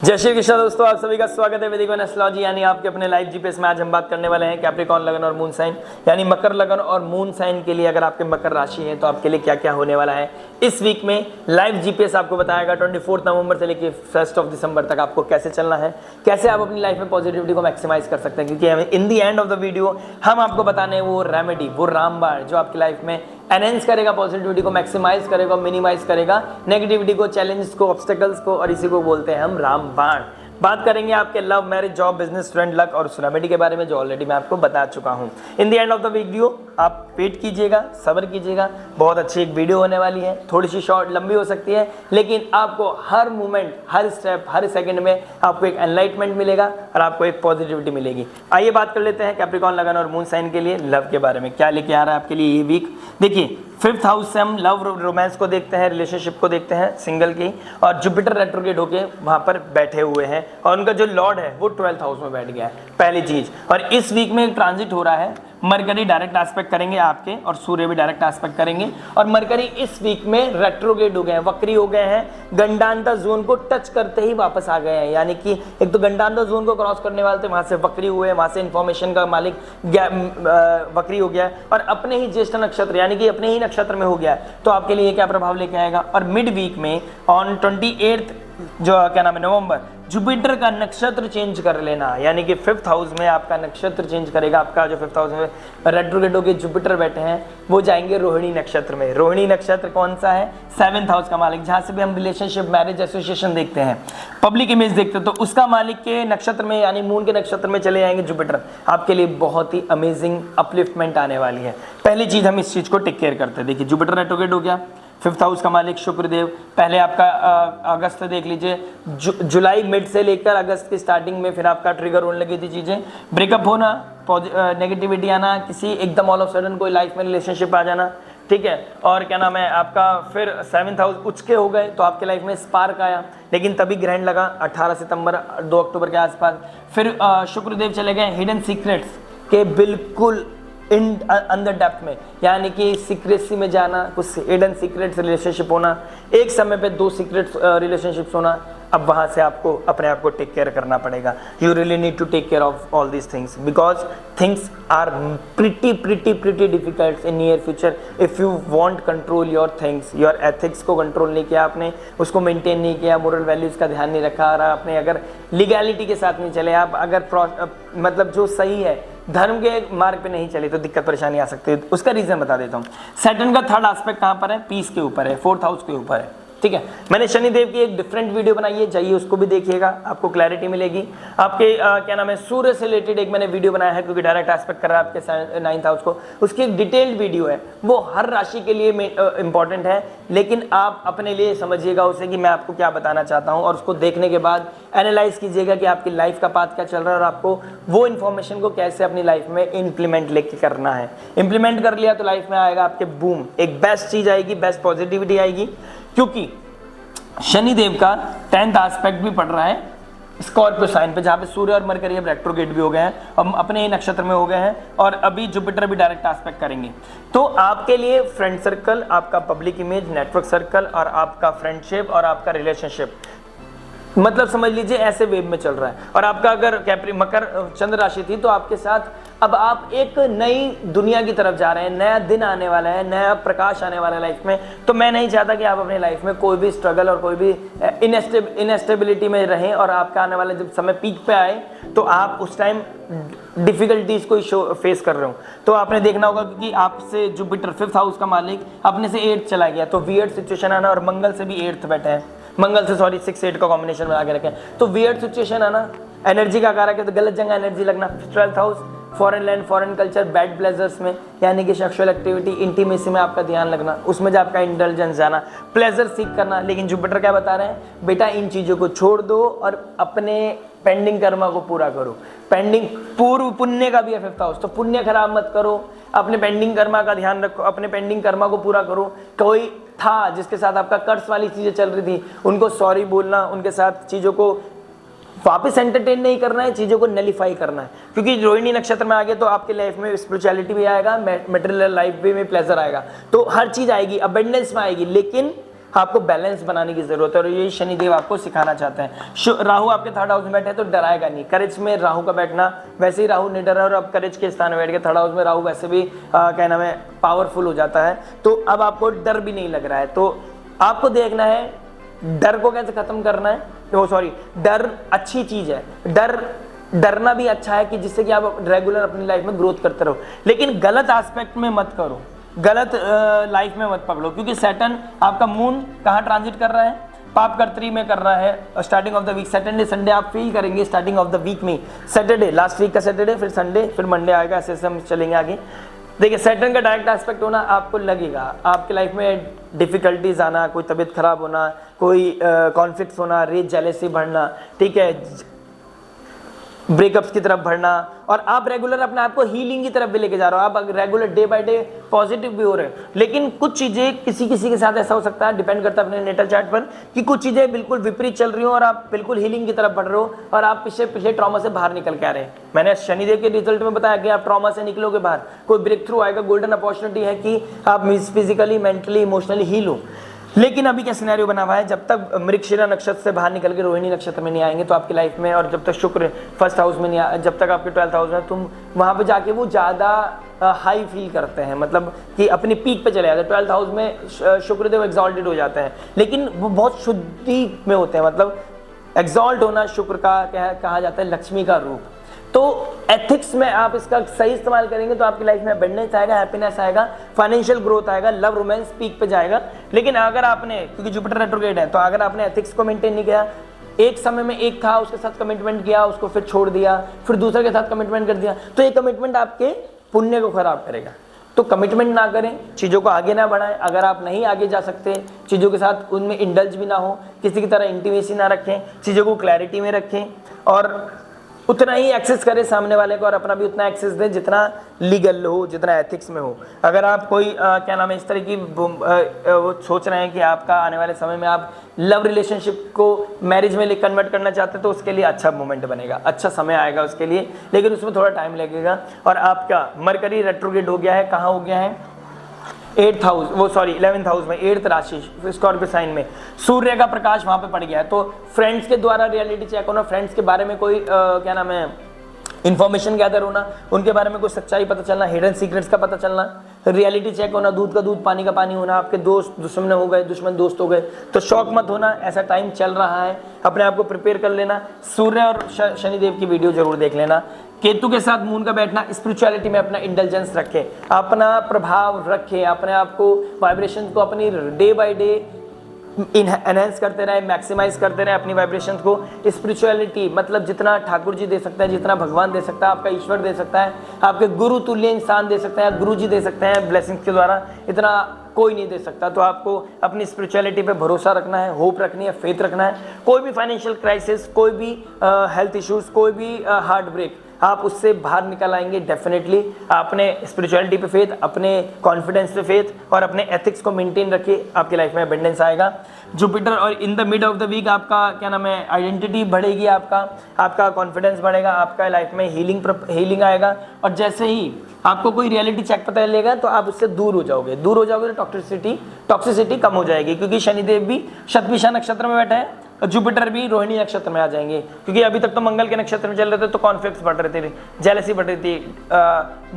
जय श्री कृष्ण दोस्तों, आप सभी का स्वागत है वैदिक एस्ट्रोलॉजी यानी आपके अपने लाइव जीपीएस में। आज हम बात करने वाले हैं कैप्रिकॉर्न लगन और मून साइन यानी मकर लगन और मून साइन के लिए। अगर आपके मकर राशि है तो आपके लिए क्या क्या होने वाला है इस वीक में। लाइव जीपीएस आपको बताएगा 24 नवंबर से लेकर 1 दिसंबर तक आपको कैसे चलना है, कैसे आप अपनी लाइफ में पॉजिटिविटी को मैक्सिमाइज कर सकते हैं। क्योंकि इन the end of the video हम आपको बताने हैं वो रेमेडी, वो रामबाण जो आपकी लाइफ में एनहेंस करेगा, पॉजिटिविटी को मैक्सिमाइज करेगा, मिनिमाइज करेगा नेगेटिविटी को, चैलेंजेस को, ऑब्स्टेकल्स को, और इसी को बोलते हैं हम रामबाण। बात करेंगे आपके love, marriage, job, business, friend, luck और उस रेमेडी के बारे में जो ऑलरेडी मैं आपको बता चुका हूं। इन the end of the video आप वेट कीजिएगा, सब्र कीजिएगा, बहुत अच्छी एक वीडियो होने वाली है। थोड़ी सी शॉर्ट लंबी हो सकती है लेकिन आपको हर मोमेंट, हर स्टेप, हर सेकंड में आपको एक एनलाइटमेंट मिलेगा और आपको एक पॉजिटिविटी मिलेगी। आइए बात कर लेते हैं कैप्रिकॉर्न लगन और मून साइन के लिए लव के बारे में क्या लेके आ रहा है आपके लिए ये वीक। देखिए 5th हाउस से हम लव, रोमांस को देखते हैं, रिलेशनशिप को देखते हैं सिंगल की, और जुपिटर रेट्रोग्रेड होके वहां पर बैठे हुए हैं और उनका जो लॉर्ड है वो 12th हाउस में बैठ गया है, पहली चीज। और इस वीक में एक ट्रांजिट हो रहा है, मरकरी डायरेक्ट एस्पेक्ट करेंगे आपके और सूर्य भी डायरेक्ट एस्पेक्ट करेंगे। और मरकरी इस वीक में रेट्रोग्रेड हो गए हैं, वक्री हो गए हैं, गंडांता जोन को टच करते ही वापस आ गए हैं। यानी कि एक तो गंडांता जोन को क्रॉस करने वाले थे, वहां से वक्री हुए, वहां से इंफॉर्मेशन का मालिक वक्री हो गया है और अपने ही ज्येष्ठ नक्षत्र यानी कि अपने ही नक्षत्र में हो गया है। तो आपके लिए क्या प्रभाव लेके आएगा। और मिड वीक में ऑन 28 जो क्या नाम है नवंबर, जुपिटर का नक्षत्र चेंज कर लेना, यानी कि 5th हाउस में आपका नक्षत्र चेंज करेगा। आपका जो 5th हाउस में रेट्रोग्रेड होके जुपिटर बैठे हैं वो जाएंगे रोहिणी नक्षत्र में। रोहिणी नक्षत्र कौन सा है? 7th हाउस का मालिक, जहां से भी हम रिलेशनशिप, मैरिज, एसोसिएशन देखते हैं, पब्लिक इमेज देखते हैं, तो उसका मालिक के नक्षत्र में यानी मून के नक्षत्र में चले जाएंगे जुपिटर। आपके लिए बहुत ही अमेजिंग अपलिफ्टमेंट आने वाली है। पहली चीज हम इस चीज को टेक केयर करते हैं। देखिए जुपिटर रेट्रोग्रेड हो गया, 5th हाउस का मालिक शुक्रदेव। पहले आपका अगस्त देख लीजिए, जुलाई मिड से लेकर अगस्त की स्टार्टिंग में फिर आपका ट्रिगर होने लगी थी चीजें, ब्रेकअप होना, नेगेटिविटी आना, किसी एकदम ऑल ऑफ सडन कोई लाइफ में रिलेशनशिप आ जाना, ठीक है। और क्या नाम है आपका फिर 7th हाउस उचके हो गए तो आपके लाइफ में स्पार्क आया, लेकिन तभी ग्रहण लगा 18 सितंबर 2 अक्टूबर के आसपास। फिर शुक्रदेव चले गए हिडन सीक्रेट्स के बिल्कुल इन अंदर डेप्थ में, यानी कि सीक्रेसी में जाना, कुछ हिडन सीक्रेट्स रिलेशनशिप होना, एक समय पे 2 सीक्रेट्स रिलेशनशिप्स होना। अब वहां से आपको अपने आप को टेक केयर करना पड़ेगा। You really need to take care of all these things because things are pretty difficult in near future if you want control your things. Your ethics को कंट्रोल नहीं किया आपने, उसको मेंटेन नहीं किया, मोरल वैल्यूज का ध्यान नहीं रखा, और आपने अगर लीगैलिटी के साथ नहीं चले, आप अगर मतलब जो सही है धर्म के मार्ग पे नहीं चले तो दिक्कत परेशानी आ सकती है। उसका रीजन बता देता हूँ। सैटर्न का 3rd एस्पेक्ट कहाँ पर है? पीस के ऊपर है, 4th हाउस के ऊपर है, ठीक है। मैंने शनिदेव की एक डिफरेंट वीडियो बनाई है, जाइए उसको भी देखिएगा, आपको क्लैरिटी मिलेगी। आपके क्या नाम है सूर्य से रिलेटेड एक मैंने वीडियो बनाया है, क्योंकि डायरेक्ट एस्पेक्ट कर रहा है आपके 9th हाउस को। उसकी एक डिटेल्ड वीडियो है, वो हर राशि के लिए इंपॉर्टेंट है, लेकिन आप अपने लिए समझिएगा उसे कि मैं आपको क्या बताना चाहता हूँ, और उसको देखने के बाद एनालाइज कीजिएगा कि आपकी लाइफ का पाथ क्या चल रहा है और आपको वो इन्फॉर्मेशन को कैसे अपनी लाइफ में इंप्लीमेंट लेके करना है। इंप्लीमेंट कर लिया तो लाइफ में आएगा आपके बूम, एक बेस्ट चीज आएगी, बेस्ट पॉजिटिविटी आएगी। क्योंकि शनिदेव का 10th एस्पेक्ट भी पड़ रहा है स्कॉर्पियो साइन पे, जहां पे सूर्य और मरकरी अब रेट्रोग्रेड भी हो गए हैं, अब अपने ही नक्षत्र में हो गए हैं, और अभी जुपिटर भी डायरेक्ट एस्पेक्ट करेंगे। तो आपके लिए फ्रेंड सर्कल, आपका पब्लिक इमेज, नेटवर्क सर्कल, और आपका फ्रेंडशिप और आपका रिलेशनशिप, मतलब समझ लीजिए ऐसे वेव में चल रहा है। और आपका अगर मकर चंद्र राशि थी तो आपके साथ अब आप एक नई दुनिया की तरफ जा रहे हैं, नया दिन आने वाला है, नया प्रकाश आने वाला है लाइफ में। तो मैं नहीं चाहता कि आप अपनी लाइफ में कोई भी स्ट्रगल और कोई भी इनएस्टेबिलिटी में रहें, और आपका आने वाला जब समय पीक पे आए तो आप उस टाइम डिफिकल्टीज को फेस कर रहे हो। तो आपने देखना होगा क्योंकि आपसे जुपिटर 5th हाउस का मालिक अपने से 8th चला गया, तो वियर्ड सिचुएशन आना, और मंगल से भी 8th बैठे हैं, मंगल से 6-8 का कॉम्बिनेशन बना के रखें, तो वियर्ड सिचुएशन आना, एनर्जी का कारक है तो गलत जगह एनर्जी लगना। 12th house foreign land, foreign culture, bad pleasures में, यानी कि सेक्सुअल एक्टिविटी, इंटीमेसी में आपका ध्यान लगना, उसमें जो आपका इंटेलिजेंस जाना, प्लेजर सीख करना। लेकिन जुपिटर क्या बता रहे हैं? बेटा इन चीजों को छोड़ दो और अपने पेंडिंग कर्मा को पूरा करो। पेंडिंग पूर्व पुण्य का भी है 5th हाउस, तो पुण्य खराब मत करो, अपने पेंडिंग कर्मा का ध्यान रखो, अपने पेंडिंग कर्मा को पूरा करो। कोई था जिसके साथ आपका कर्ज वाली चीजें चल रही थी, उनको सॉरी बोलना, उनके साथ चीजों को वापस एंटरटेन नहीं करना है, चीजों को नलीफाई करना है। क्योंकि रोहिणी नक्षत्र में आगे तो आपके लाइफ में स्पिरिचुअलिटी भी आएगा, मटेरियल लाइफ भी में प्लेजर आएगा, तो हर चीज आएगी, अबंडेंस में आएगी, लेकिन आपको बैलेंस बनाने की जरूरत है और ये शनिदेव आपको सिखाना चाहते हैं। राहु आपके थर्ड हाउस में बैठे तो डराएगा नहीं। करेज में राहु का बैठना, वैसे ही राहु नहीं डरा और अब करेज के स्थान में बैठ के थर्ड हाउस में राहु वैसे भी क्या नाम है पावरफुल हो जाता है, तो अब आपको डर भी नहीं लग रहा है। तो आपको देखना है डर को कैसे खत्म करना है। तो सॉरी, डर अच्छी चीज है, डरना भी अच्छा है कि जिससे कि आप रेगुलर अपनी लाइफ में ग्रोथ करते रहो, लेकिन गलत एस्पेक्ट में मत करो, गलत लाइफ में मत पकड़ो, क्योंकि सैटर्न आपका मून कहाँ ट्रांजिट कर रहा है, पाप कर्त्री में कर रहा है starting of the week. Saturday Sunday आप फील करेंगे स्टार्टिंग ऑफ द वीक में, सैटरडे लास्ट वीक का सैटरडे, फिर संडे, फिर मंडे आएगा, ऐसे हम चलेंगे आगे। देखिए सैटर्न का डायरेक्ट एस्पेक्ट होना आपको लगेगा, आपके लाइफ में डिफिकल्टीज आना, कोई तबीयत खराब होना, कोई कॉन्फ्लिक्ट होना, रेज जेलेसी बढ़ना, ठीक है, ब्रेकअप्स की तरफ बढ़ना, और आप रेगुलर अपने आप को हीलिंग की तरफ भी लेके जा रहे हो, आप regular day by day positive भी हो रहे हो। लेकिन कुछ चीजें किसी के साथ ऐसा हो सकता है, डिपेंड करता है अपने नेटल चार्ट पर, कि कुछ चीजें बिल्कुल विपरीत चल रही हो और आप बिल्कुल हीलिंग की तरफ बढ़ रहे हो और आप पिछले ट्रॉमा से बाहर निकल के आ रहे हैं। मैंने शनिदेव के रिजल्ट में बताया कि आप ट्रॉमा से निकलोगे बाहर, कोई ब्रेक थ्रू आएगा, गोल्डन अपॉर्चुनिटी है कि आप फिजिकली, मेंटली, इमोशनली हील हो। लेकिन अभी क्या सिनेरियो बना हुआ है, जब तक मृगशिरा नक्षत्र से बाहर निकल के रोहिणी नक्षत्र में नहीं आएंगे तो आपकी लाइफ में, और जब तक शुक्र फर्स्ट हाउस में नहीं जब तक आपके 12th हाउस में, तुम वहां पे जाके वो ज्यादा हाई फील करते हैं, मतलब कि अपनी पीक पे चले जाते हैं। 12th हाउस में शुक्रदेव एग्जॉल्टेड हो जाते हैं, लेकिन वो बहुत शुद्धि में होते हैं, मतलब एग्जॉल्ट होना शुक्र का कहा जाता है लक्ष्मी का रूप। तो एथिक्स में आप इसका सही इस्तेमाल करेंगे तो आपकी लाइफ में अबंडेंस आएगा, हैप्पीनेस आएगा, फाइनेंशियल ग्रोथ आएगा, लव रोमांस पीक पे जाएगा। लेकिन अगर आपने, क्योंकि जुपिटर रेट्रोग्रेड है, तो अगर आपने एथिक्स को मेंटेन नहीं किया, एक समय में एक था उसके साथ कमिटमेंट किया, उसको फिर छोड़ दिया, फिर दूसरे के साथ कमिटमेंट कर दिया, तो ये कमिटमेंट आपके पुण्य को खराब करेगा। तो कमिटमेंट ना करें, चीज़ों को आगे ना बढ़ाएं। अगर आप नहीं आगे जा सकते चीज़ों के साथ, उनमें इंडल्ज भी ना हो, किसी की तरह इंटीमेसी ना रखें, चीज़ों को क्लैरिटी में रखें और उतना ही एक्सेस करें सामने वाले को और अपना भी उतना एक्सेस दें जितना लीगल हो, जितना एथिक्स में हो। अगर आप कोई क्या नाम है इस तरह की वो सोच रहे हैं कि आपका आने वाले समय में आप लव रिलेशनशिप को मैरिज में कन्वर्ट करना चाहते हैं, तो उसके लिए अच्छा मोमेंट बनेगा, अच्छा समय आएगा उसके लिए, लेकिन उसमें थोड़ा टाइम लगेगा। और आपका मरकरी रेट्रोग्रेड हो गया है, कहाँ हो गया है, 8th हाउस, वो सॉरी 11th हाउस में, 8th राशि स्कॉर्पियो साइन में सूर्य का प्रकाश वहां पे पड़ गया है। तो फ्रेंड्स के द्वारा रियलिटी चेक होना, फ्रेंड्स के बारे में कोई क्या नाम है इन्फॉर्मेशन गैदर होना, उनके बारे में कोई सच्चाई पता चलना, हिडन सीक्रेट्स का पता चलना, रियलिटी चेक होना, दूध का दूध पानी का पानी होना, आपके दोस्त दुश्मन हो गए, दुश्मन दोस्त हो गए, तो शौक मत होना, ऐसा टाइम चल रहा है, अपने आप को प्रिपेयर कर लेना। सूर्य और शनिदेव की वीडियो जरूर देख लेना। केतु के साथ मून का बैठना, स्पिरिचुअलिटी में अपना इंटेलिजेंस रखें, अपना प्रभाव रखें, अपने आप को वाइब्रेशन को अपनी डे बाय डे एनहेंस करते रहे, मैक्सिमाइज करते रहे अपनी वाइब्रेशंस को। स्पिरिचुअलिटी मतलब जितना ठाकुर जी दे सकते हैं, जितना भगवान दे सकता है, आपका ईश्वर दे सकता है, आपके गुरु तुल्य इंसान दे सकते हैं, गुरु जी दे सकते हैं ब्लेसिंग्स के द्वारा, इतना कोई नहीं दे सकता। तो आपको अपनी स्पिरिचुअलिटी पे भरोसा रखना है, होप रखनी है, फेथ रखना है। कोई भी फाइनेंशियल क्राइसिस, कोई भी हेल्थ इश्यूज, कोई भी हार्ट ब्रेक, आप उससे बाहर निकल आएंगे डेफिनेटली। अपने स्पिरिचुअलिटी पे फेथ, अपने कॉन्फिडेंस पे फेथ और अपने एथिक्स को मेंटेन रखिए, आपकी लाइफ में अबंडेंस आएगा। जुपिटर और in the mid of the week आपका क्या नाम है आइडेंटिटी बढ़ेगी, आपका कॉन्फिडेंस बढ़ेगा, आपका लाइफ में हीलिंग आएगा। और जैसे ही आपको कोई रियलिटी चेक पता चलेगा तो आप उससे दूर हो जाओगे तो टॉक्सिसिटी कम हो जाएगी, क्योंकि शनिदेव भी शतभिषा नक्षत्र में बैठे हैं, जुपिटर भी रोहिणी नक्षत्र में आ जाएंगे, क्योंकि अभी तक तो मंगल के नक्षत्र में चल रहे थे, तो कॉन्फ्लिक्ट्स बढ़ रहे थे, जेलसी बढ़ रही थी,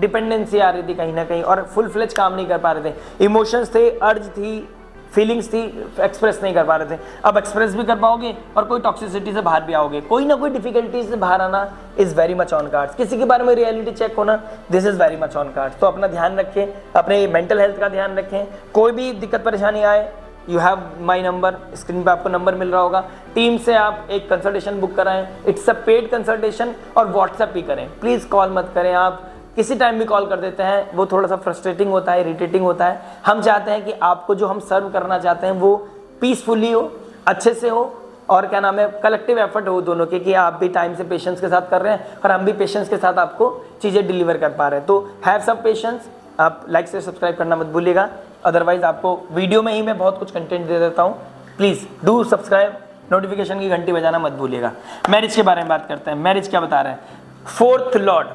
डिपेंडेंसी आ रही थी कहीं ना कहीं, और फुल फ्लेज काम नहीं कर पा रहे थे। इमोशंस थे, अर्ज थी, फीलिंग्स थी, एक्सप्रेस नहीं कर पा रहे थे। अब एक्सप्रेस भी कर पाओगे और कोई टॉक्सिसिटी से बाहर भी आओगे। कोई ना कोई डिफिकल्टी से बाहर आना is very much on cards. किसी के बारे में रियलिटी चेक होना, this is very much on cards. तो अपना ध्यान रखें, अपने मेंटल हेल्थ का ध्यान रखें। कोई भी दिक्कत परेशानी आए, you have my number, screen पे आपको नंबर मिल रहा होगा। टीम से आप एक कंसल्टेशन बुक कराएं, इट्स अ पेड कंसल्टेशन, और व्हाट्सएप भी करें, प्लीज़ कॉल मत करें। आप किसी टाइम भी कॉल कर देते हैं, वो थोड़ा सा फ्रस्ट्रेटिंग होता है, इरिटेटिंग होता है। हम चाहते हैं कि आपको जो हम सर्व करना चाहते हैं वो पीसफुली हो, अच्छे से हो, और क्या नाम है कलेक्टिव एफर्ट हो दोनों के, कि आप भी टाइम से पेशेंस के साथ कर रहे हैं और हम भी पेशेंस के साथ आपको चीज़ें डिलीवर कर पा रहे हैं। तो हैव सम पेशेंस। आप लाइक से सब्सक्राइब करना मत भूलिएगा, अदरवाइज आपको वीडियो में ही मैं बहुत कुछ कंटेंट दे देता हूँ। प्लीज़ डू सब्सक्राइब, नोटिफिकेशन की घंटी बजाना मत भूलिएगा। मैरिज के बारे में बात करते हैं। मैरिज क्या बता रहे हैं? 4th लॉर्ड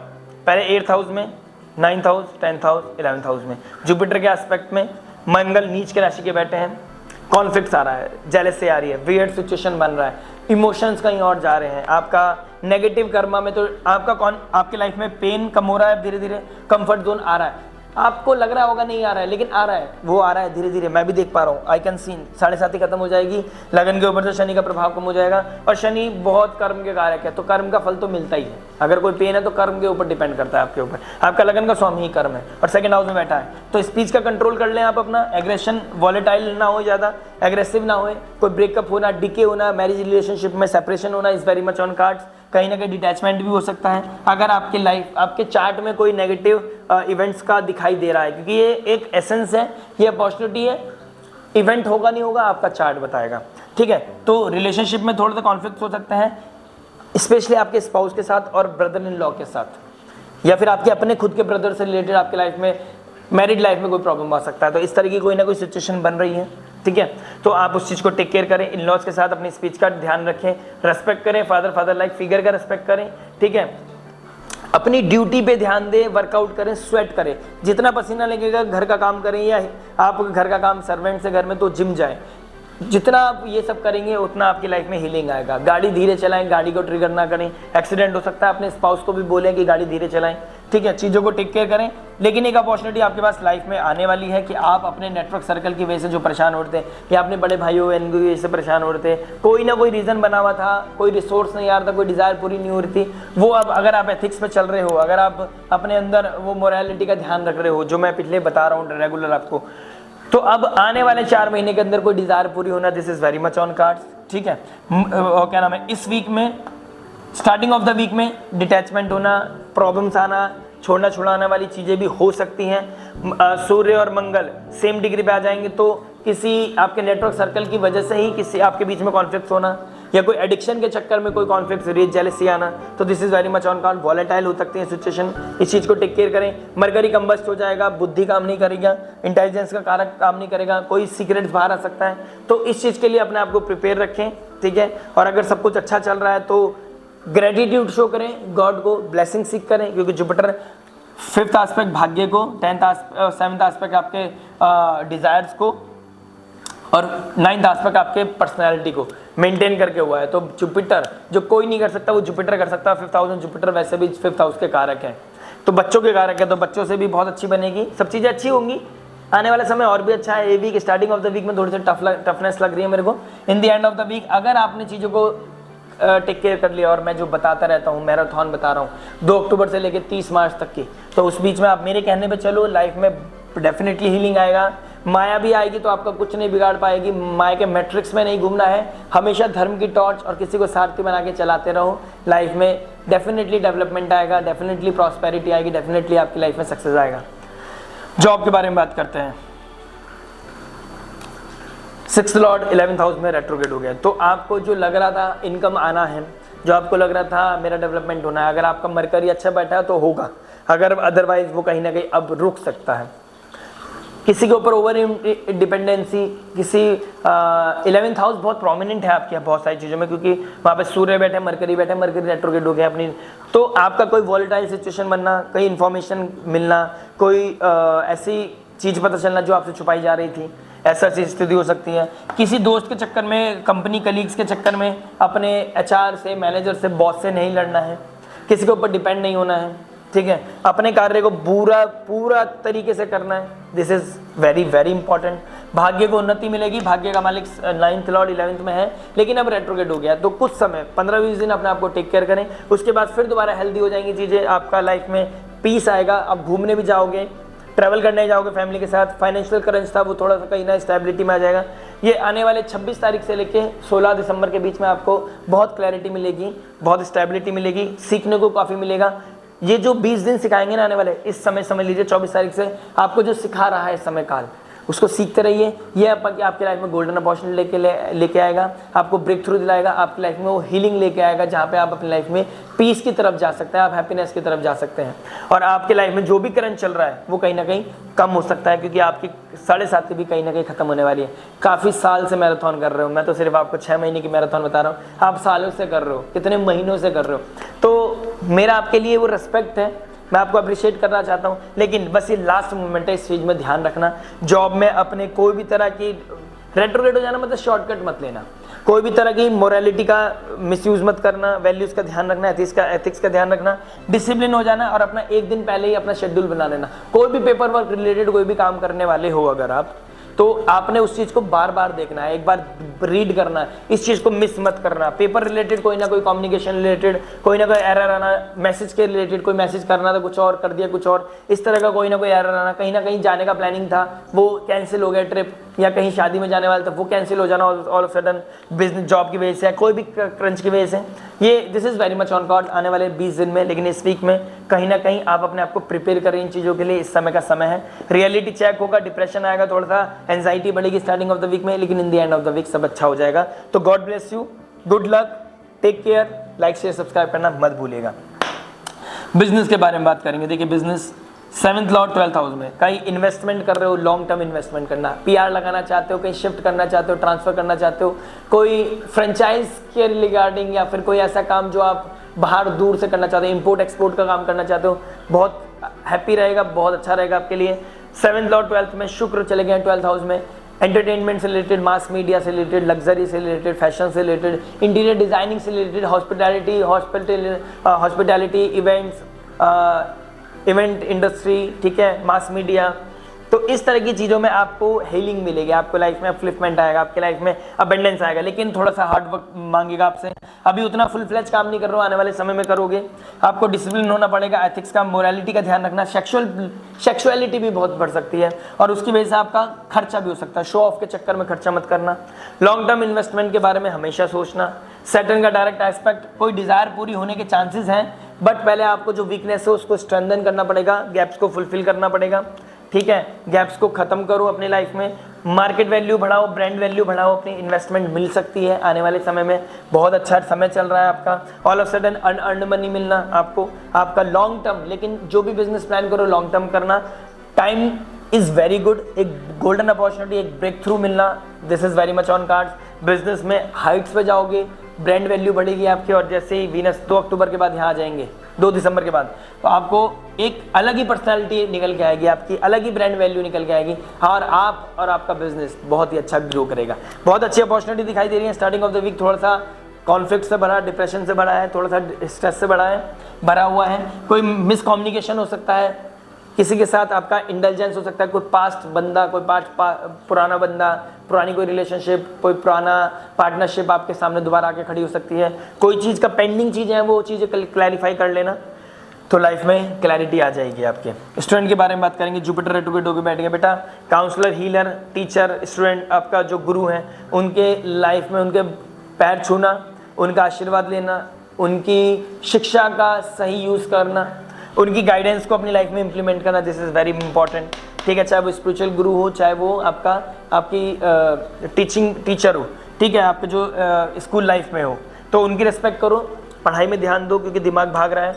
पहले 8th हाउस में, 9th house, 10th house, 11th house में, जुपिटर के एस्पेक्ट में मंगल नीच के राशि के बैठे हैं, कॉन्फ्लिक्ट्स आ रहा है, जेलसी आ रही है, वियर्ड सिचुएशन बन रहा है, इमोशंस कहीं और जा रहे हैं, आपका नेगेटिव कर्मा में तो आपके लाइफ में पेन कम हो रहा है, धीरे धीरे कंफर्ट जोन आ रहा है, आपको लग रहा होगा नहीं आ रहा है, लेकिन आ रहा है, वो आ रहा है धीरे धीरे, मैं भी देख पा रहा हूँ, आई कैन सीन 7.5 खत्म हो जाएगी, लगन के ऊपर से शनि का प्रभाव कम हो जाएगा, और शनि बहुत कर्म के कारक है, तो कर्म का फल तो मिलता ही है, अगर कोई पेन है तो कर्म के ऊपर डिपेंड करता है आपके ऊपर, आपका लगन का स्वामी ही कर्म है और सेकंड हाउस में बैठा है, तो स्पीच का कंट्रोल कर लें आप अपना, एग्रेशन वॉलेटाइल ना हो, ज़्यादा एग्रेसिव ना हो, कोई ब्रेकअप होना, डिके होना, मैरिज रिलेशनशिप में सेपरेशन होना is very much on cards, कहीं ना कहीं डिटैचमेंट भी हो सकता है, अगर आपके लाइफ आपके चार्ट में कोई नेगेटिव इवेंट्स का दिखाई दे रहा है, क्योंकि ये एक एसेंस है, ये अपॉर्चुनिटी है, इवेंट होगा नहीं होगा आपका चार्ट बताएगा, ठीक है। तो रिलेशनशिप में थोड़ा सा कॉन्फ्लिक्ट हो सकते हैं, स्पेशली आपके स्पाउस के साथ और ब्रदर इन लॉ के साथ, या फिर आपके अपने खुद के ब्रदर से रिलेटेड आपके लाइफ में, मैरिड लाइफ में कोई प्रॉब्लम आ सकता है, तो इस तरह की कोई ना कोई सिचुएशन बन रही है, ठीक है। तो आप उस चीज़ को टेक केयर करें, इन लॉज के साथ अपनी स्पीच का ध्यान रखें, रेस्पेक्ट करें, फादर लाइक फिगर का रेस्पेक्ट करें, ठीक है। अपनी ड्यूटी पे ध्यान दें, वर्कआउट करें, स्वेट करें, जितना पसीना लगेगा घर का काम करें, या आप घर का काम सर्वेंट से घर में तो जिम जाएं, जितना आप ये सब करेंगे उतना आपकी लाइफ में हीलिंग आएगा। गाड़ी धीरे चलाएं, गाड़ी को ट्रिगर ना करें, एक्सीडेंट हो सकता है, अपने स्पाउस को भी बोलें कि गाड़ी धीरे चलाएं, ठीक है, चीज़ों को टेक केयर करें। लेकिन एक अपॉर्चुनिटी आपके पास लाइफ में आने वाली है कि आप अपने नेटवर्क सर्कल की वजह से जो परेशान हो रहे थे, या अपने बड़े भाइयों बहन की वजह से परेशान हो रहे थे, कोई ना कोई रीज़न बना हुआ था, कोई रिसोर्स नहीं आ रहा था, कोई डिज़ायर पूरी नहीं हो रही थी, वो अब अगर आप एथिक्स पे चल रहे हो, अगर आप अपने अंदर वो मोरालिटी का ध्यान रख रहे हो, जो मैं पिछले बता रहा हूँ रेगुलर आपको, तो अब आने वाले 4 महीने के अंदर कोई डिज़ायर पूरी होना, this is very much on cards, ठीक है। क्या नाम है, इस वीक में, स्टार्टिंग ऑफ द वीक में डिटैचमेंट होना, प्रॉब्लम्स आना, छोड़ना छुड़ाने वाली चीज़ें भी हो सकती हैं। सूर्य और मंगल सेम डिग्री पे आ जाएंगे, तो किसी आपके नेटवर्क सर्कल की वजह से ही किसी आपके बीच में कॉन्फ्लिक्ट होना, या कोई एडिक्शन के चक्कर में कोई कॉन्फ्लिक्ट, रेज, जेलसी आना, तो this is very much on card. Volatile हो सकती है सिचुएशन, इस चीज़ को टेक केयर करें। मरकरी कंबस्ट हो जाएगा, बुद्धि काम नहीं करेगा, इंटेलिजेंस का कारक काम नहीं करेगा, कोई सीक्रेट्स बाहर आ सकता है, तो इस चीज़ के लिए अपने आप को प्रिपेयर रखें, ठीक है। और अगर सब कुछ अच्छा चल रहा है तो ग्रेटिट्यूड शो करें, गॉड को ब्लेसिंग सीख करें, क्योंकि जुपिटर 5th एस्पेक्ट भाग्य को, 7th एस्पेक्ट आपके डिजायर्स को, और 9th एस्पेक्ट आपके पर्सनैलिटी को मेंटेन करके हुआ है। तो जुपिटर जो कोई नहीं कर सकता वो जुपिटर कर सकता है। 5th हाउस में जुपिटर वैसे भी 5th हाउस के कारक हैं, तो बच्चों के कारक है, तो बच्चों से भी बहुत अच्छी बनेगी, सब चीज़ें अच्छी होंगी। आने वाला समय और भी अच्छा है। ये week, starting of the week में थोड़ी सी टफनेस लग रही है मेरे को। In the end of the week अगर आपने चीज़ों को टेक केयर कर लिया, और मैं जो बताता रहता हूँ, मैराथन बता रहा हूँ 2 अक्टूबर से लेकर 30 मार्च तक की, तो उस बीच में आप मेरे कहने पे चलो, लाइफ में डेफिनेटली हीलिंग आएगा। माया भी आएगी तो आपका कुछ नहीं बिगाड़ पाएगी। माया के मैट्रिक्स में नहीं घूमना है, हमेशा धर्म की टॉर्च और किसी को सारथी बना के चलाते रहो। लाइफ में डेफिनेटली डेवलपमेंट आएगा, डेफिनेटली प्रॉस्पेरिटी आएगी, डेफिनेटली आपकी लाइफ में सक्सेस आएगा। जॉब के बारे में बात करते हैं। 6th लॉर्ड 11th हाउस में रेट्रोग्रेड हो गया, तो आपको जो लग रहा था इनकम आना है, जो आपको लग रहा था मेरा डेवलपमेंट होना है, अगर आपका मरकरी अच्छा बैठा है तो होगा, अगर अदरवाइज वो कहीं ना कहीं अब रुक सकता है। किसी के ऊपर ओवर डिपेंडेंसी, किसी 11th हाउस बहुत प्रोमिनेंट है आपके बहुत सारी चीज़ों में, क्योंकि वहाँ पे सूर्य बैठे, मरकरी रेट्रोग्रेड हो गया अपनी, तो आपका कोई वॉलेटाइल सिचुएशन बनना, कहीं इन्फॉर्मेशन मिलना, कोई ऐसी चीज़ पता चलना जो आपसे छुपाई जा रही थी, ऐसा सी स्थिति हो सकती है। किसी दोस्त के चक्कर में, कंपनी कलीग्स के चक्कर में अपने HR से, मैनेजर से, बॉस से नहीं लड़ना है, किसी के ऊपर डिपेंड नहीं होना है, ठीक है। अपने कार्य को पूरा तरीके से करना है, this is very very important. भाग्य को उन्नति मिलेगी, भाग्य का मालिक 9th लॉर्ड 11th में है, लेकिन अब रेट्रोग्रेड हो गया, तो कुछ समय 15-20 दिन अपने आप को टेक केयर करें, उसके बाद फिर दोबारा हेल्दी हो जाएंगी चीज़ें, आपका लाइफ में पीस आएगा। आप घूमने भी जाओगे, ट्रैवल करने जाओगे फैमिली के साथ, फाइनेंशियल करंट था वो थोड़ा सा कहीं ना स्टेबिलिटी में आ जाएगा। ये आने वाले 26 तारीख से लेके 16 दिसंबर के बीच में आपको बहुत क्लैरिटी मिलेगी, बहुत स्टेबिलिटी मिलेगी, सीखने को काफ़ी मिलेगा। ये जो 20 दिन सिखाएंगे ना आने वाले, इस समय समझ लीजिए 24 तारीख से आपको जो सिखा रहा है इस समय काल, उसको सीखते रहिए। ये आपकी लाइफ में गोल्डन अपॉर्चुनिटी लेके आएगा, आपको ब्रेक थ्रू दिलाएगा, आपकी लाइफ में वो हीलिंग लेके आएगा, जहाँ पे आप अपनी लाइफ में पीस की तरफ जा सकते हैं, आप हैप्पीनेस की तरफ जा सकते हैं। और आपके लाइफ में जो भी करंट चल रहा है वो कहीं ना कहीं कम हो सकता है, क्योंकि आपकी 7.5 भी कहीं ना कहीं खत्म होने वाली है। काफ़ी साल से मैराथन कर रहे हो, मैं तो सिर्फ आपको 6 महीने की मैराथन बता रहा हूँ, आप सालों से कर रहे हो, कितने महीनों से कर रहे हो, तो मेरा आपके लिए वो रिस्पेक्ट है, मैं आपको अप्रिशिएट करना चाहता हूँ। लेकिन बस ये लास्ट मोमेंट है, इस चीज़ में ध्यान रखना। जॉब में अपने कोई भी तरह की रेट्रोग्रेड हो जाना मतलब शॉर्टकट मत लेना, कोई भी तरह की मोरालिटी का मिसयूज मत करना, वैल्यूज का ध्यान रखना, एथिक्स का ध्यान रखना, डिसिप्लिन हो जाना और अपना एक दिन पहले ही अपना शेड्यूल बना लेना। कोई भी पेपर वर्क रिलेटेड कोई भी काम करने वाले हो अगर आप, तो आपने उस चीज को बार बार देखना है, एक बार रीड करना है, इस चीज को मिस मत करना। पेपर रिलेटेड कोई ना कोई कम्युनिकेशन रिलेटेड कोई ना कोई एरर आना, मैसेज के रिलेटेड कोई मैसेज करना था कुछ और कर दिया कुछ और, इस तरह का कोई ना कोई एरर आना, कहीं ना कहीं जाने का प्लानिंग था वो कैंसिल हो गया ट्रिप, या कहीं शादी में जाने वाला था वो कैंसिल हो जाना all of sudden business job की वजह से, कोई भी क्रंच की वजह से, ये this is very much on card आने वाले 20 दिन में। लेकिन इस वीक में कहीं ना कहीं आप अपने आप को प्रिपेयर करें इन चीज़ों के लिए, इस समय का समय है। रियलिटी चेक होगा, डिप्रेशन आएगा, थोड़ा सा एंजाइटी बढ़ेगी स्टार्टिंग ऑफ द वीक में, लेकिन in the end of the week सब अच्छा हो जाएगा। तो God bless you, good luck, take care, like share subscribe करना मत भूलिएगा। बिजनेस के बारे में बात करेंगे। देखिए business 7th law 12th house में, कहीं इन्वेस्टमेंट कर रहे हो, लॉन्ग टर्म इन्वेस्टमेंट करना, पीआर लगाना चाहते हो, कहीं शिफ्ट करना चाहते हो, ट्रांसफर करना चाहते हो, कोई फ्रेंचाइज के रिगार्डिंग या फिर कोई ऐसा काम जो आप बाहर दूर से करना चाहते हो, इंपोर्ट एक्सपोर्ट का काम करना चाहते हो, बहुत हैप्पी रहेगा, बहुत अच्छा रहेगा आपके लिए। 7th लॉ 12th में शुक्र चले गए 12th हाउस में। एंटरटेनमेंट से रिलेटेड, मास मीडिया से रिलेटेड, लग्जरी से रिलेटेड, फैशन से रिलेटेड, इंटीरियर डिजाइनिंग से रिलेटेड, हॉस्पिटैलिटी, इवेंट इंडस्ट्री, ठीक है, मास मीडिया, तो इस तरह की चीज़ों में आपको हीलिंग मिलेगी, आपको लाइफ में अपलिफ्टमेंट आएगा, आपके लाइफ में अबेंडेंस आएगा, लेकिन थोड़ा सा हार्ड वर्क मांगेगा आपसे। अभी उतना फुल फ्लेज काम नहीं कर रहे हो, आने वाले समय में करोगे। आपको डिसिप्लिन होना पड़ेगा, एथिक्स का, मोरालिटी का ध्यान रखना, सेक्सुअलिटी भी बहुत बढ़ सकती है और उसकी वजह से आपका खर्चा भी हो सकता है, शो ऑफ के चक्कर में खर्चा मत करना। लॉन्ग टर्म इन्वेस्टमेंट के बारे में हमेशा सोचना। सैटर्न का डायरेक्ट एस्पेक्ट, कोई डिजायर पूरी होने के चांसेस हैं, बट पहले आपको जो वीकनेस है उसको स्ट्रेंथन करना पड़ेगा, गैप्स को फुलफिल करना पड़ेगा, ठीक है, गैप्स को खत्म करो अपनी लाइफ में। मार्केट वैल्यू बढ़ाओ, ब्रांड वैल्यू बढ़ाओ, अपनी इन्वेस्टमेंट मिल सकती है आने वाले समय में, बहुत अच्छा समय चल रहा है आपका। All of sudden unearned money मिलना आपको, आपका लॉन्ग टर्म, लेकिन जो भी बिजनेस प्लान करो लॉन्ग टर्म करना। टाइम इज वेरी गुड, एक गोल्डन अपॉर्चुनिटी, एक ब्रेक थ्रू मिलना, this is very much on cards. Business में हाइट्स पे जाओगे, ब्रांड वैल्यू बढ़ेगी आपकी, और जैसे ही वीनस 2 अक्टूबर के बाद यहाँ आ जाएंगे, 2 दिसंबर के बाद, तो आपको एक अलग ही पर्सनालिटी निकल के आएगी, आपकी अलग ही ब्रांड वैल्यू निकल के आएगी, और आप और आपका बिजनेस बहुत ही अच्छा ग्रो करेगा। बहुत अच्छी अपॉर्चुनिटी दिखाई दे रही है। स्टार्टिंग ऑफ द वीक थोड़ा सा कॉन्फ्लिक्ट से भरा, डिप्रेशन से भरा है, थोड़ा सा स्ट्रेस से भरा हुआ है, कोई मिसकम्युनिकेशन हो सकता है, किसी के साथ आपका इंटेलिजेंस हो सकता है, कोई पास्ट बंदा, कोई पुराना बंदा, पुरानी कोई रिलेशनशिप, कोई पुराना पार्टनरशिप आपके सामने दोबारा आके खड़ी हो सकती है। कोई चीज़ का पेंडिंग चीज़ है वो चीज़ें क्लैरिफाई कर लेना, तो लाइफ में क्लैरिटी आ जाएगी आपके। स्टूडेंट के बारे में बात करेंगे। जुपिटर रेट्रोग्रेड होकर बैठ गए बेटा। काउंसलर, हीलर, टीचर, स्टूडेंट, आपका जो गुरु हैं उनके लाइफ में उनके पैर छूना, उनका आशीर्वाद लेना, उनकी शिक्षा का सही यूज़ करना, उनकी गाइडेंस को अपनी लाइफ में इंप्लीमेंट करना, दिस इज़ वेरी इंपॉर्टेंट, ठीक है। चाहे वो स्पिरिचुअल गुरु हो, चाहे वो आपकी टीचर हो, ठीक है, आपके जो स्कूल लाइफ में हो, तो उनकी रिस्पेक्ट करो, पढ़ाई में ध्यान दो, क्योंकि दिमाग भाग रहा है।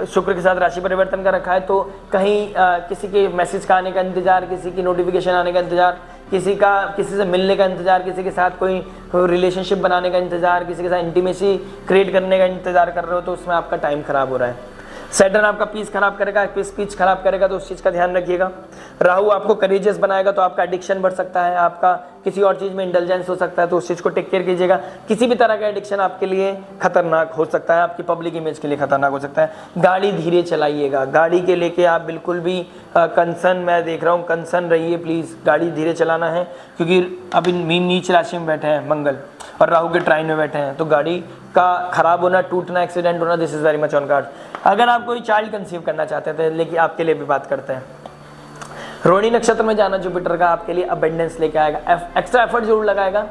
शुक्र के साथ राशि परिवर्तन का रखा है, तो कहीं किसी के मैसेज का आने का इंतजार, किसी की नोटिफिकेशन आने का इंतजार, किसी से मिलने का इंतजार, किसी के साथ कोई रिलेशनशिप बनाने का इंतजार, किसी के साथ इंटीमेसी क्रिएट करने का इंतजार कर रहे हो, तो उसमें आपका टाइम खराब हो रहा है। सैटर्न आपका पीस खराब करेगा, स्पीच खराब करेगा, तो उस चीज़ का ध्यान रखिएगा। राहु आपको करेजियस बनाएगा, तो आपका एडिक्शन बढ़ सकता है, आपका किसी और चीज़ में इंटेलिजेंस हो सकता है, तो उस चीज़ को टेक केयर कीजिएगा। किसी भी तरह का एडिक्शन आपके लिए खतरनाक हो सकता है, आपकी पब्लिक इमेज के लिए खतरनाक हो सकता है। गाड़ी धीरे चलाइएगा, गाड़ी के लेके आप बिल्कुल भी कंसर्न, मैं देख रहा हूँ, कंसर्न रहिए प्लीज़, गाड़ी धीरे चलाना है, क्योंकि अभी मीन नीच राशि में बैठे हैं मंगल और राहु के ट्राइन में बैठे हैं, तो गाड़ी का खराब होना, टूटना, एक्सीडेंट होना, this is very much on card. अगर आप कोई चाइल्ड कंसीव करना चाहते थे, लेकिन आपके लिए भी बात करते हैं, रोहिणी नक्षत्र में जाना जुपिटर का आपके लिए अबेंडेंस लेके आएगा, एक्स्ट्रा एफर्ट जरूर लगाएगा,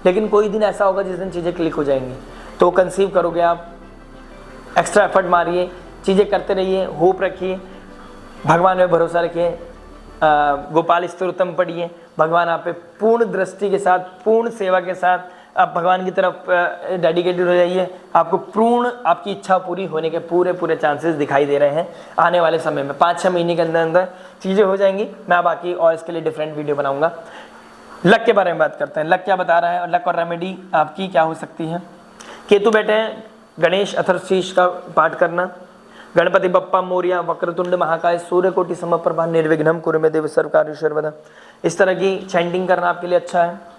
लेकिन कोई दिन ऐसा होगा जिस दिन चीज़ें क्लिक हो जाएंगी, तो कंसीव करोगे आप, एक्स्ट्रा एफर्ट मारिए, चीज़ें करते रहिए, होप रखिए, भगवान में भरोसा रखिए, गोपाल स्तोत्रम पढ़िए, भगवान आप पे पूर्ण दृष्टि के साथ, पूर्ण सेवा के साथ आप भगवान की तरफ डेडिकेटेड हो जाइए। आपको पूर्ण आपकी इच्छा पूरी होने के पूरे चांसेस दिखाई दे रहे हैं आने वाले समय में। 5-6 महीने के अंदर चीज़ें हो जाएंगी। मैं बाकी और इसके लिए डिफरेंट वीडियो बनाऊंगा। लक के बारे में बात करते हैं, लक क्या बता रहा है और लक और रेमेडी आपकी क्या हो सकती है। केतु बैठे हैं, गणेश अथर्वशीष का पाठ करना, गणपति बप्पा मोरिया, वक्रतुंड महाकाय, सूर्यकोटि समप्रभा, निर्विघ्नं कुरु मे देव सर्वकार्येषु सर्वदा, इस तरह की चैंटिंग करना आपके लिए अच्छा है।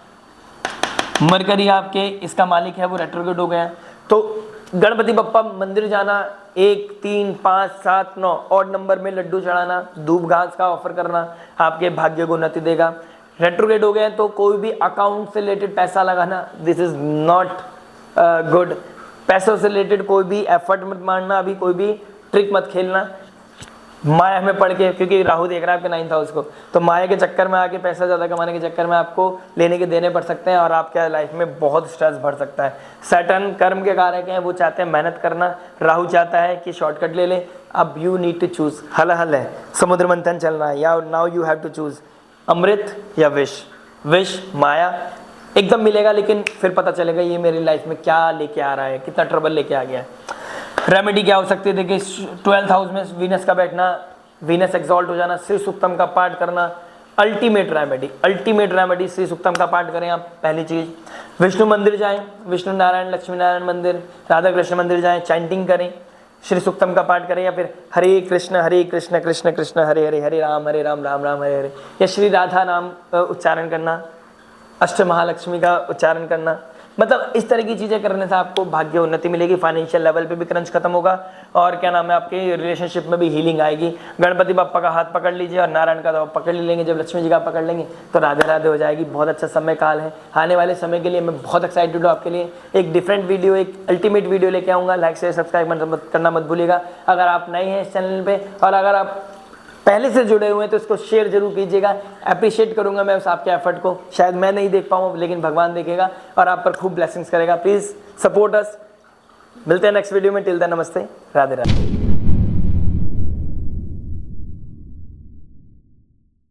मरकरी आपके इसका मालिक है वो रेट्रोग्रेड हो गया है। तो गणपति बप्पा मंदिर जाना, 1, 3, 5, 7, 9 ऑड नंबर में लड्डू चढ़ाना, धूप घास का ऑफर करना आपके भाग्य को उन्नति देगा। रेट्रोग्रेड हो गया तो कोई भी अकाउंट से रिलेटेड पैसा लगाना, दिस इज नॉट गुड। पैसों से रिलेटेड कोई भी एफर्ट मत मारना, अभी कोई भी ट्रिक मत खेलना माया में पड़ के, क्योंकि राहु देख रहा है आपके 9th हाउस को, तो माया के चक्कर में आके पैसा ज़्यादा कमाने के चक्कर में आपको लेने के देने पड़ सकते हैं और आपके लाइफ में बहुत स्ट्रेस बढ़ सकता है। सैटर्न कर्म के कारक हैं, वो चाहते हैं मेहनत करना, राहु चाहता है कि शॉर्टकट ले ले। अब यू नीड टू चूज, हल है, समुद्र मंथन चलना है, या now you have to choose अमृत या विष। विष माया एकदम मिलेगा, लेकिन फिर पता चलेगा ये मेरी लाइफ में क्या लेके आ रहा है, कितना ट्रबल लेके आ गया है। रेमेडी क्या हो सकती है, देखिए 12th हाउस में वीनस का बैठना, वीनस एक्सॉल्ट हो जाना, श्री सूक्तम का पाठ करना, अल्टीमेट रेमेडी श्री सूक्तम का पाठ करें आप। पहली चीज, विष्णु मंदिर जाएं, विष्णु नारायण लक्ष्मी नारायण मंदिर, राधा कृष्ण मंदिर जाएं, चैंटिंग करें, श्री सूक्तम का पाठ करें, या फिर हरे कृष्ण कृष्ण कृष्ण हरे हरे, हरे राम राम राम हरे हरे, या श्री राधा नाम उच्चारण करना, अष्ट महालक्ष्मी का उच्चारण करना। मतलब इस तरह की चीज़ें करने से आपको भाग्य उन्नति मिलेगी, फाइनेंशियल लेवल पे भी क्रंच खत्म होगा, और क्या नाम है आपके रिलेशनशिप में भी हीलिंग आएगी। गणपति बप्पा का हाथ पकड़ लीजिए और नारायण का तो पकड़ ही लेंगे, जब लक्ष्मी जी का पकड़ लेंगे तो राधे राधे हो जाएगी। बहुत अच्छा समय काल है, आने वाले समय के लिए मैं बहुत एक्साइटेड हूँ। आपके लिए एक डिफरेंट वीडियो, एक अल्टीमेट वीडियो लेके आऊँगा। लाइक शेयर सब्सक्राइब करना मत भूलिएगा। अगर आप नए हैं इस चैनल पर और अगर आप पहले से जुड़े हुए हैं तो इसको शेयर जरूर कीजिएगा। अप्रिशिएट करूंगा मैं उस आपके एफर्ट को, शायद मैं नहीं देख पाऊँ लेकिन भगवान देखेगा और आप पर खूब ब्लेसिंग्स करेगा। Please support us. मिलते हैं नेक्स्ट वीडियो में, टिल देन नमस्ते, राधे राधे।